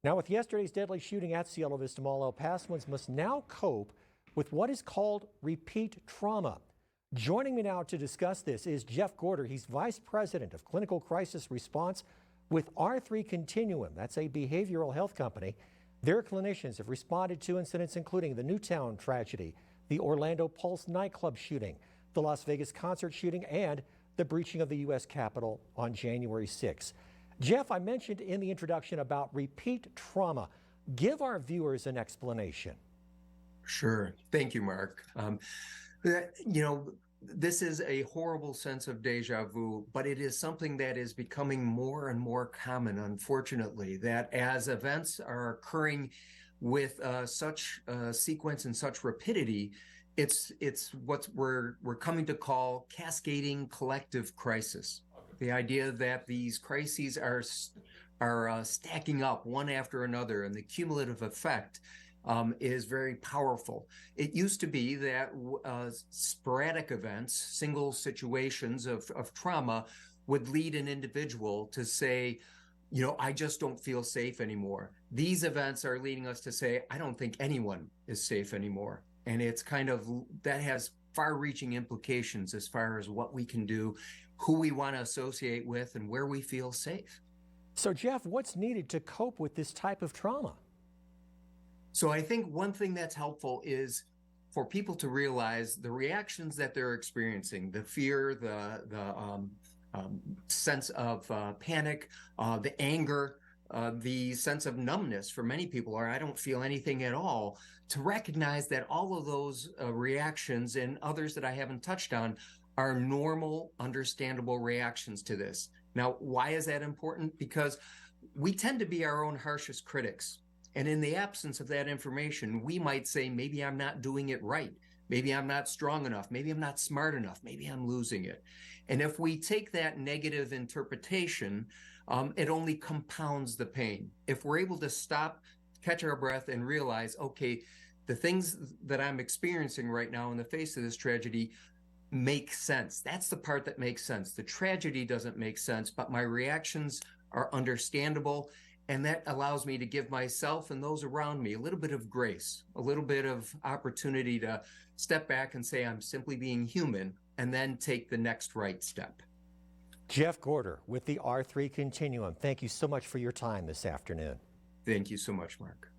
Now, with yesterday's deadly shooting at Cielo Vista Mall, El Pasoans must now cope with what is called repeat trauma. Joining me now to discuss this is Jeff Gorter. He's Vice President of Clinical Crisis Response with R3 Continuum. That's a behavioral health company. Their clinicians have responded to incidents including the Newtown tragedy, the Orlando Pulse nightclub shooting, the Las Vegas concert shooting, and the breaching of the U.S. Capitol on January 6. Jeff, I mentioned in the introduction about repeat trauma. Give our viewers an explanation. Sure. Thank you, Mark. This is a horrible sense of deja vu, but it is something that is becoming more and more common, unfortunately, that as events are occurring with such sequence and such rapidity, it's what we're coming to call cascading collective crisis. The idea that these crises are stacking up one after another, and the cumulative effect is very powerful. It used to be that sporadic events, single situations of trauma would lead an individual to say, I just don't feel safe anymore. These events are leading us to say, I don't think anyone is safe anymore. And it's that has far-reaching implications as far as what we can do, who we want to associate with, and where we feel safe. So, Jeff, what's needed to cope with this type of trauma? So I think one thing that's helpful is for people to realize the reactions that they're experiencing, the fear, the sense of panic, the anger, the sense of numbness for many people, or I don't feel anything at all, to recognize that all of those reactions and others that I haven't touched on are normal, understandable reactions to this. Now, why is that important? Because we tend to be our own harshest critics. And in the absence of that information, we might say, maybe I'm not doing it right. Maybe I'm not strong enough. Maybe I'm not smart enough. Maybe I'm losing it. And if we take that negative interpretation, it only compounds the pain. If we're able to stop, catch our breath, and realize, okay, the things that I'm experiencing right now in the face of this tragedy make sense. That's the part that makes sense. The tragedy doesn't make sense, but my reactions are understandable. And that allows me to give myself and those around me a little bit of grace, a little bit of opportunity to step back and say, I'm simply being human, and then take the next right step. Jeff Gorter with the R3 Continuum. Thank you so much for your time this afternoon. Thank you so much, Mark.